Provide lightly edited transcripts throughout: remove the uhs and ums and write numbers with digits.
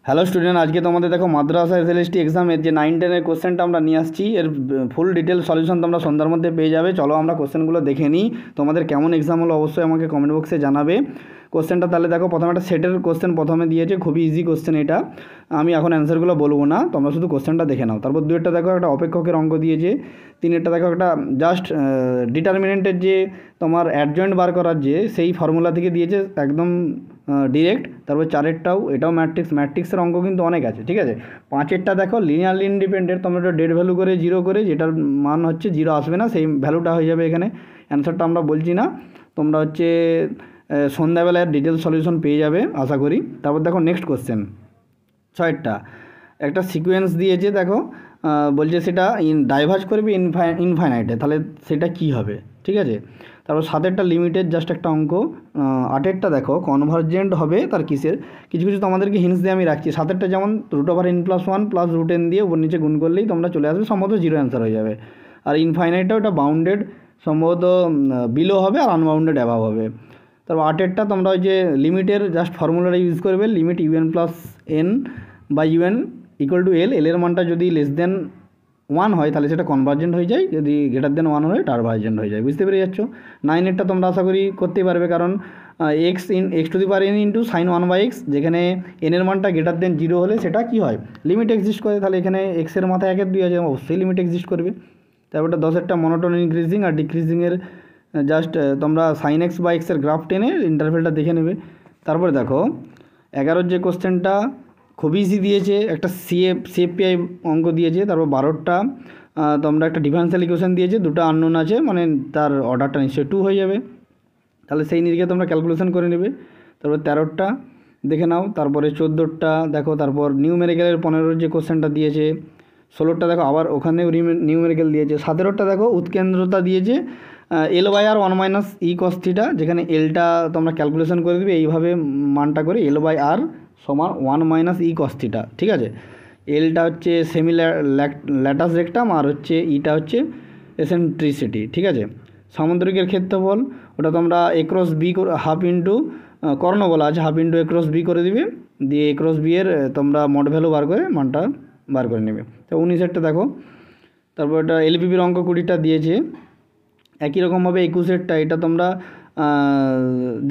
Hello student, আজকে তোমাদের দেখো মাদ্রাসা এসএলএসটি এক্সামের যে 9-10 কোশ্চেনটা আমরা নিয়ে আসছি, এর ফুল ডিটেল সলিউশন তোমরা সন্ধ্যার মধ্যে পেয়ে যাবে। চলো আমরা কোশ্চেনগুলো দেখে নিই। তোমাদের কেমন এক্সাম হলো অবশ্যই আমাকে কমেন্ট বক্সে জানাবে। কোশ্চেনটা তাহলে দেখো, প্রথমে একটা সেটের কোশ্চেন প্রথমে দিয়েছে, খুবই ইজি কোশ্চেন এটা। আমি এখন অ্যান্সারগুলো বলবো না, তোমরা শুধু কোশ্চেনটা দেখে নাও। তারপর দুয়েরটা দেখো একটা অপেক্ষকের অঙ্ক দিয়েছে। তিনেরটা দেখো একটা জাস্ট ডিটারমিনেন্টের যে তোমার অ্যাডজয়েন্ট বার করার যে সেই ফর্মুলা থেকে দিয়েছে একদম ডিরেক্ট। তারপর চারেরটাও এটাও ম্যাট্রিক্সের অঙ্ক কিন্তু অনেক আছে, ঠিক আছে। পাঁচেরটা দেখো লিনিয়ারলি ইন্ডিপেন্ডেন্ট, তোমরা একটা ডেট ভ্যালু করে জিরো করে, যেটার মান হচ্ছে জিরো আসবে না সেই ভ্যালুটা হয়ে যাবে এখানে। অ্যান্সারটা আমরা বলছি না, তোমরা হচ্ছে সন্ধ্যাবেলায় ডিটেল সলিউশন পেয়ে যাবে আশা করি। তারপর দেখো নেক্সট কোশ্চেন ছয়েরটা একটা সিকোয়েন্স দিয়েছে, দেখো বলছে সেটা ডাইভার্জ করবে ইনফাইনাইটে, তাহলে সেটা কি হবে, ঠিক আছে। তারপর সাতেরটা লিমিটেড জাস্ট একটা অঙ্ক। আটেরটা দেখো কনভার্জেন্ট হবে তার কিসের, কিছু কিছু তোমাদেরকে হিন্টস দিয়ে আমি রাখছি। সাতেরটা যেমন √n+1 প্লাস √n দিয়ে উপর নিচে গুণ করলেই তোমরা চলে আসবে, সম্ভবত জিরো অ্যান্সার হয়ে যাবে। আর ইনফাইনাইটটাও ওটা বাউন্ডেড, সম্ভবত বিলো হবে আর আনবাউন্ডেড অ্যাভাব হবে। তারপর আটেরটা তোমরা ওই যে লিমিটের জাস্ট ফর্মুলাটা ইউজ করবে, লিমিট un+n বা un = l, এর মানটা যদি লেস দেন 1 হয় তাহলে সেটা কনভার্জেন্ট হয়ে যায়, যদি গ্রেটার দেন 1 হয় ডাইভার্জেন্ট হয়ে যায়। বুঝতে পেরে যাচ্ছ। 9-এরটা তোমরা আশা করি করতেই পারবে, কারণ x⁴n ইন্টু sin 1/x, যেখানে n এর মানটা গ্রেটার দেন 0 হলে সেটা কি হয়, লিমিট এক্সিস্ট করে। তাহলে এখানে x এর মাথায় 1-2 আছে, অবশ্যই লিমিট এক্সিস্ট করবে। তারপরটা 10-এরটা মনোটোন ইনক্রিজিং আর ডিক্রিজিংয়ের জাস্ট তোমরা sin x বা x এর গ্রাফ টেনে ইন্টারভেলটা দেখে নেবে। তারপরে দেখো 11-র যে কোশ্চেনটা খুবই ইজি দিয়েছে, একটা সিএফপিআই অঙ্ক দিয়েছে। তারপর 12টা তোমরা একটা ডিফারেন্সিয়াল ইকুয়েশন দিয়েছে, দুটো আননোন আছে, মানে তার অর্ডারটা নিশ্চয়ই 2 হয়ে যাবে, তাহলে সেই নিরিখে তোমরা ক্যালকুলেশন করে নেবে। তারপর 13টা দেখে নাও। তারপরে 14টা দেখো, তারপর নিউমেরিক্যালের 15-র যে কোশ্চেনটা দিয়েছে। 16টা দেখো আবার ওখানেও নিউমেরিক্যাল দিয়েছে। 17টা দেখো উৎকেন্দ্রতা দিয়েছে, L/R 1 - e cos θ, যেখানে এলটা তোমরা ক্যালকুলেশন করে দেবে এইভাবে মানটা করে, L/R = 1 - e cos θ, ঠিক আছে। এলটা হচ্ছে সেমি ল্যাটাস রেক্টাম আর হচ্ছে ইটা হচ্ছে এসেন্ট্রিসিটি, ঠিক আছে। সামুদ্রিকের ক্ষেত্রফল ওটা তোমরা a×b হাফ ইন্টু কর্ণ বলা আছে, হাফ ইন্টু a×b করে দিবে, দিয়ে a×b এর তোমরা মড ভ্যালু বার করে মানটা বার করে নেবে। তো 19-এরটা দেখো, তারপর এটা এলপিপির অঙ্ক 20টা দিয়েছে। একই রকমভাবে 21-এরটা এটা তোমরা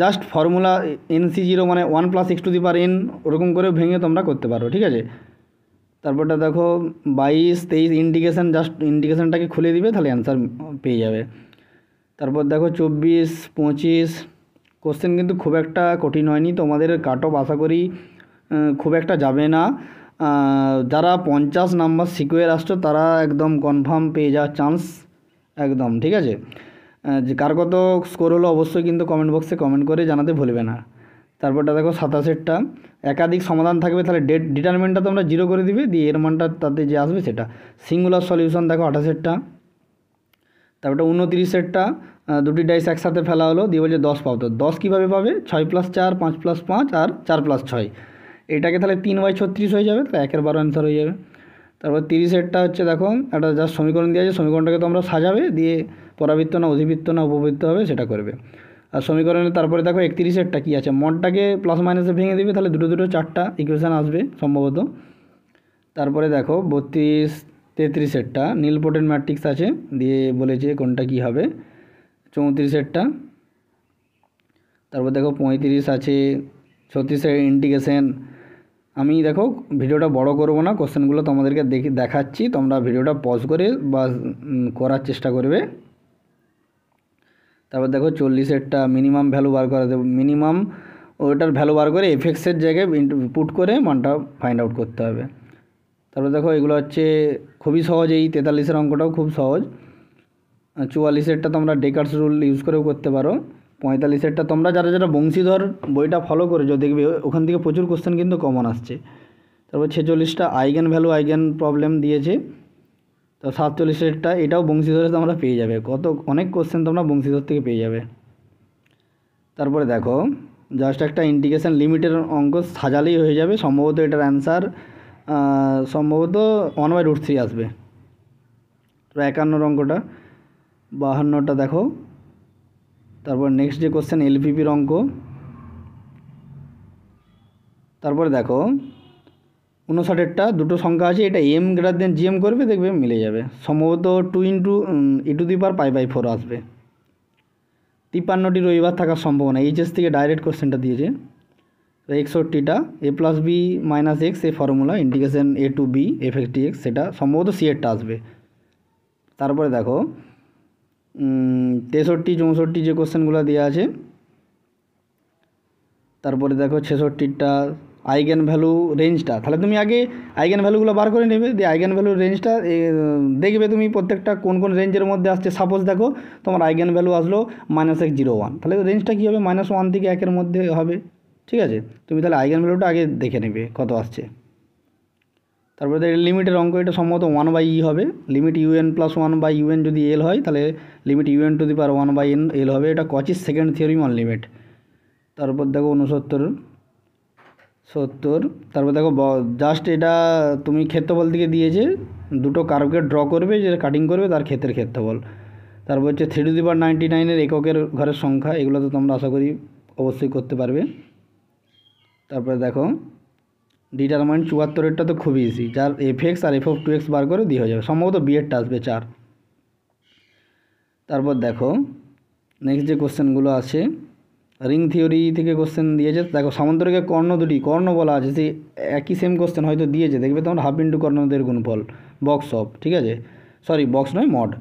জাস্ট ফর্মুলা NC0 মানে 1 + x⁴n ওরকম করে ভেঙে তোমরা করতে পারো, ঠিক আছে। তারপরটা দেখো 22-23 ইন্ডিকেশান, জাস্ট ইন্ডিকেশানটাকে খুলে দিবে তাহলে অ্যান্সার পেয়ে যাবে। তারপর দেখো 24-25 কোশ্চেন কিন্তু খুব একটা কঠিন হয়নি, তোমাদের কাট অফ আশা করি খুব একটা যাবে না। যারা 50 নাম্বার সিকিউর আসছো তারা একদম কনফার্ম পেয়ে যাওয়ার চান্স একদম, ঠিক আছে। যে কার কত স্কোর হলো অবশ্যই কিন্তু কমেন্ট বক্সে কমেন্ট করে জানাতে ভুলবে না। তারপরটা দেখো 27-এরটা একাধিক সমাধান থাকবে, তাহলে ডিটারমিনেন্টটা তোমরা 0 করে দিবে, দিয়ে এর মানটা তাতে যে আসবে সেটা। সিঙ্গুলার সলিউশন দেখো 28-এরটা। তারপরটা 29-এরটা দুটি ডাইস একসাথে ফেলা হলো, দিয়ে বলছে 10 পাও, তো 10 কীভাবে পাবে, 6+4 5+5 আর 4+6, এটাকে তাহলে 3/36 হয়ে যাবে, তাহলে 1/12 অ্যান্সার হয়ে যাবে। তারপর 30-এরটা হচ্ছে দেখো একটা জাস্ট সমীকরণ দেওয়া আছে, সমীকরণটাকে তোমরা সাজাবে, দিয়ে পরাবৃত্ত না অধিবৃত্ত না উপবৃত্ত হবে সেটা করবে। আর সমীকরণে তারপরে দেখো 31-এরটা কী আছে, মডটাকে প্লাস মাইনাসে ভেঙে দিবে, তাহলে দুটো 4টা ইকুয়েশান আসবে সম্ভবত। তারপরে দেখো 32-33-এরটা নীলপোর্টের ম্যাট্রিক্স আছে, দিয়ে বলেছে কোনটা কি হবে। 34-এরটা, তারপর দেখো 35 আছে, 36-এর ইন্টিগ্রেশন। আমি দেখো ভিডিওটা বড় করব না, কোশ্চেনগুলো তোমাদেরকে দেখাচ্ছি, তোমরা ভিডিওটা পজ করে বা করার চেষ্টা করবে। তারপর দেখো 40-এরটা মিনিমাম ভ্যালু বার করা দেবো, মিনিমাম ওটার ভ্যালু বার করে এফএক্সের জায়গায় পুট করে মানটা ফাইন্ড আউট করতে হবে। তারপর দেখো এগুলো হচ্ছে খুবই সহজ, এই 43-এর অঙ্কটাও খুব সহজ। 44-এরটা তোমরা ডেকার্স রুল ইউজ করেও করতে পারো। 45-এরটা তোমরা যারা যারা বংশীধর বইটা ফলো করেছো দেখবে ওখান থেকে প্রচুর কোশ্চেন কিন্তু কমন আসছে। তারপর 46টা আইগেন ভ্যালু আইগেন প্রবলেম দিয়েছে। তো 47-এরটা এটাও বংশীধরে তোমরা পেয়ে যাবে, অনেক কোশ্চেন তোমরা বংশীধর থেকে পেয়ে যাবে। তারপরে দেখো জাস্ট একটা ইন্টিগ্রেশন লিমিটের অঙ্ক সাজালেই হয়ে যাবে, সম্ভবত এটার অ্যান্সার সম্ভবত 1/√3 আসবে। তো 51 অঙ্কটা। 52টা দেখো, তারপর নেক্সট যে কোশ্চেন এলপিপির অঙ্ক। তারপরে দেখো 59-এরটা দুটো সংখ্যা আছে, এটা এম গ্রেটার দেন জিএম করবে, দেখবে মিলে যাবে। সম্ভবত 2 ইন্টু e⁻π/4 আসবে। 53টি রবিবার থাকার সম্ভাবনা, এইচএস থেকে ডাইরেক্ট কোশ্চেনটা দিয়েছে। 61টা a+b - x এই formula integration a to b f(x) সেটা সম্ভবত সি এরটা আসবে। তারপরে দেখো 63, 64 যে কোশ্চেনগুলো দেওয়া আছে। তারপরে দেখো 66টা আইগেন ভ্যালু রেঞ্জটা, তাহলে তুমি আগে আইগেন ভ্যালুগুলো বার করে নেবে, দিয়ে আইগেন ভ্যালু রেঞ্জটা দেখবে তুমি প্রত্যেকটা কোন কোন রেঞ্জের মধ্যে আসছে। সাপোজ দেখো তোমার আইগেন ভ্যালু আসলো -x01, তাহলে রেঞ্জটা কী হবে, -1 থেকে 1-এর মধ্যে হবে। ঠিক আছে, তুমি তাহলে আইগেন ভ্যালুটা আগে দেখে নেবে কত আসছে। তারপরে লিমিটের অঙ্ক, এটা সম্ভবত 1/e হবে। লিমিট un + 1/un যদি l হয়, তাহলে লিমিট un⁻1/n l হবে। এটা কচিস সেকেন্ড থিওরিম অন লিমিট। তারপর দেখো 69, 70। তারপর দেখো জাস্ট এটা তুমি ক্ষেত্রফল থেকে দিয়েছে, দুটো কার্ভকে ড্র করবে, যে কাটিং করবে তার ক্ষেত্রের ক্ষেত্রফল। তারপর হচ্ছে 3^99 এককের ঘরের সংখ্যা, এগুলো তো তোমরা আশা করি অবশ্যই করতে পারবে। তারপরে দেখো ডিটারমাইন 74-এরটা তো খুবই ইজি, যার f(x) আর f(2x) বার করে দিয়ে হয়ে যাবে। সম্ভবত বিয়েরটা আসবে 4। তারপর দেখো নেক্সট যে কোশ্চেনগুলো আছে, রিং থিওরি থেকে কোশ্চেন দিয়েছে। দেখো সামান্তরিকের কর্ণ দুটি, কর্ণ বলা আছে, সেই একই সেম কোশ্চেন হয়তো দিয়েছে, দেখবে তোমার হাফ ইন্টু কর্ণদের গুণফল বক্স অফ, ঠিক আছে, সরি বক্স নয় মড।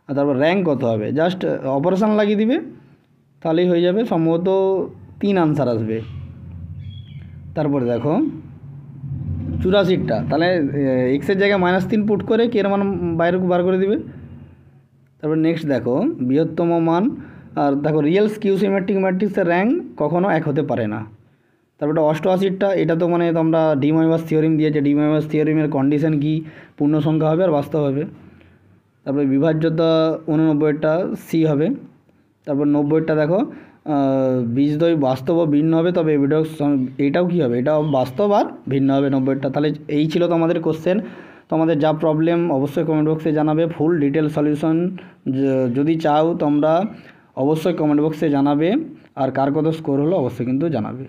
আর তারপর র্যাঙ্ক কত হবে, জাস্ট অপারেশান লাগিয়ে দিবে তাহলেই হয়ে যাবে। সম্ভবত 3 আনসার আসবে। তারপরে দেখো 84টা, তাহলে এক্সের জায়গায় -3 পুট করে কে এর মান বাইরে বার করে দিবে। তারপর নেক্সট দেখো বৃহত্তম মান, আর দেখো রিয়েল স্কিউ সিমেট্রিক ম্যাট্রিক্সের র্যাঙ্ক কখনো 1 হতে পারে না। তারপরে 88টা, এটা তো মানে তোমরা ডি ময়বাস থিওরিম দিয়েছে, ডি ময়বাস থিওরিমের কন্ডিশন কি, পূর্ণ সংখ্যা হবে আর বাস্তব হবে। তারপরে বিভাজ্যতা 89টা সি হবে। তারপর 90টা দেখো বীজদ্বয় বাস্তব ও ভিন্ন হবে, তবে এটাও কী হবে, এটাও বাস্তব আর ভিন্ন হবে 90টা। তাহলে এই ছিল তোমাদের কোশ্চেন। তোমাদের যা প্রবলেম অবশ্যই কমেন্ট বক্সে জানাবে। ফুল ডিটেল সলিউশন যদি চাও তোমরা অবশ্যই কমেন্ট বক্সে জানাবে, আর কার কত স্কোর হলো অবশ্যই কিন্তু জানাবে।